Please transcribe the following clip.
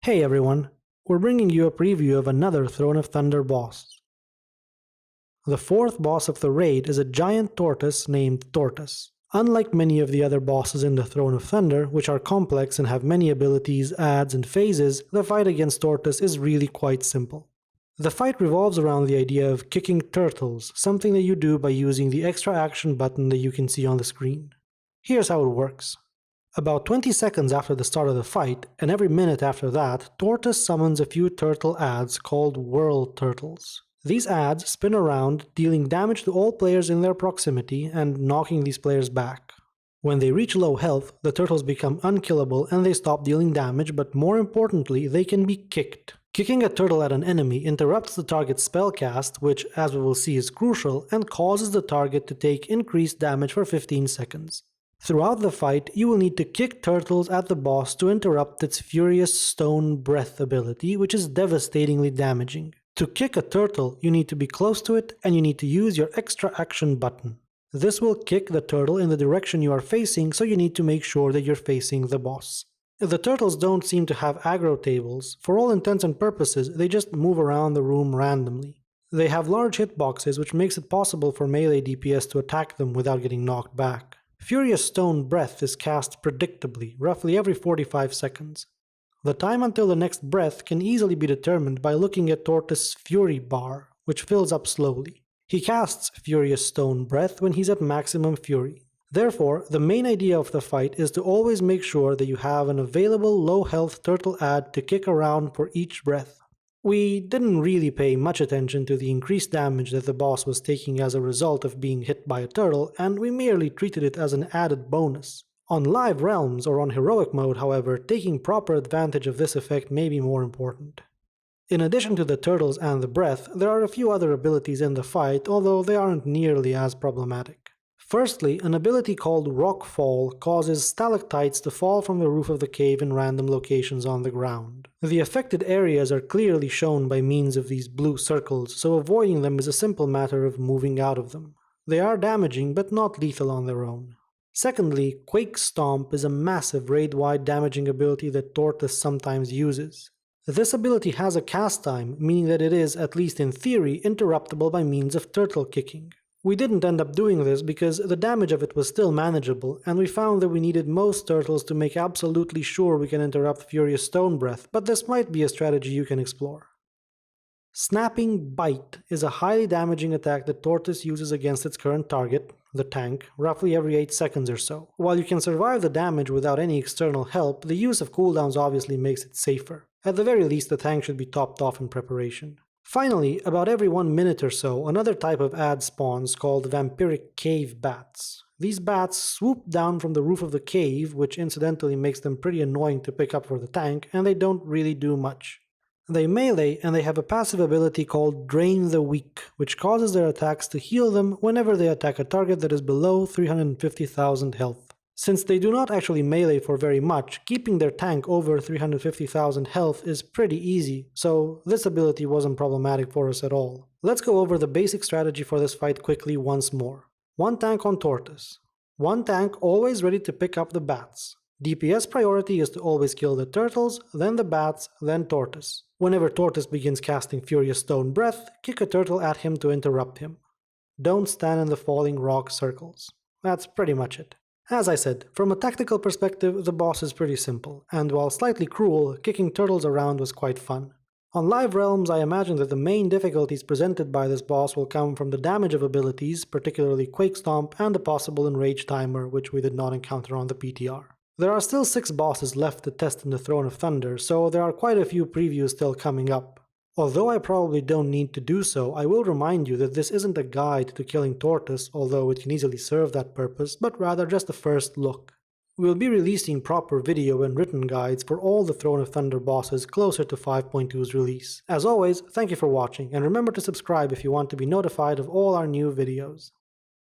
Hey everyone, we're bringing you a preview of another Throne of Thunder boss. The fourth boss of the raid is a giant tortoise named Tortos. Unlike many of the other bosses in the Throne of Thunder, which are complex and have many abilities, adds, and phases, the fight against Tortos is really quite simple. The fight revolves around the idea of kicking turtles, something that you do by using the extra action button that you can see on the screen. Here's how it works. About 20 seconds after the start of the fight, and every minute after that, Tortos summons a few turtle adds called Whirl Turtles. These adds spin around, dealing damage to all players in their proximity and knocking these players back. When they reach low health, the turtles become unkillable and they stop dealing damage, but more importantly, they can be kicked. Kicking a turtle at an enemy interrupts the target's spellcast, which, as we will see, is crucial, and causes the target to take increased damage for 15 seconds. Throughout the fight, you will need to kick turtles at the boss to interrupt its Furious Stone Breath ability, which is devastatingly damaging. To kick a turtle, you need to be close to it, and you need to use your extra action button. This will kick the turtle in the direction you are facing, so you need to make sure that you're facing the boss. The turtles don't seem to have aggro tables. For all intents and purposes, they just move around the room randomly. They have large hitboxes, which makes it possible for melee DPS to attack them without getting knocked back. Furious Stone Breath is cast predictably, roughly every 45 seconds. The time until the next breath can easily be determined by looking at Tortos' Fury bar, which fills up slowly. He casts Furious Stone Breath when he's at maximum fury. Therefore, the main idea of the fight is to always make sure that you have an available low health turtle add to kick around for each breath. We didn't really pay much attention to the increased damage that the boss was taking as a result of being hit by a turtle, and we merely treated it as an added bonus. On live realms or on heroic mode, however, taking proper advantage of this effect may be more important. In addition to the turtles and the breath, there are a few other abilities in the fight, although they aren't nearly as problematic. Firstly, an ability called Rock Fall causes stalactites to fall from the roof of the cave in random locations on the ground. The affected areas are clearly shown by means of these blue circles, so avoiding them is a simple matter of moving out of them. They are damaging, but not lethal on their own. Secondly, Quake Stomp is a massive raid-wide damaging ability that Tortos sometimes uses. This ability has a cast time, meaning that it is, at least in theory, interruptible by means of turtle kicking. We didn't end up doing this because the damage of it was still manageable, and we found that we needed most turtles to make absolutely sure we can interrupt Furious Stone Breath, but this might be a strategy you can explore. Snapping Bite is a highly damaging attack that Tortos uses against its current target, the tank, roughly every 8 seconds or so. While you can survive the damage without any external help, the use of cooldowns obviously makes it safer. At the very least, the tank should be topped off in preparation. Finally, about every 1 minute or so, another type of ad spawns called vampiric cave bats. These bats swoop down from the roof of the cave, which incidentally makes them pretty annoying to pick up for the tank, and they don't really do much. They melee, and they have a passive ability called Drain the Weak, which causes their attacks to heal them whenever they attack a target that is below 350,000 health. Since they do not actually melee for very much, keeping their tank over 350,000 health is pretty easy, so this ability wasn't problematic for us at all. Let's go over the basic strategy for this fight quickly once more. 1 tank on Tortos. 1 tank always ready to pick up the bats. DPS priority is to always kill the turtles, then the bats, then Tortos. Whenever Tortos begins casting Furious Stone Breath, kick a turtle at him to interrupt him. Don't stand in the falling rock circles. That's pretty much it. As I said, from a tactical perspective, the boss is pretty simple, and while slightly cruel, kicking turtles around was quite fun. On live realms, I imagine that the main difficulties presented by this boss will come from the damage of abilities, particularly Quake Stomp, and the possible enrage timer, which we did not encounter on the PTR. There are still 6 bosses left to test in the Throne of Thunder, so there are quite a few previews still coming up. Although I probably don't need to do so, I will remind you that this isn't a guide to killing Tortos, although it can easily serve that purpose, but rather just a first look. We'll be releasing proper video and written guides for all the Throne of Thunder bosses closer to 5.2's release. As always, thank you for watching, and remember to subscribe if you want to be notified of all our new videos.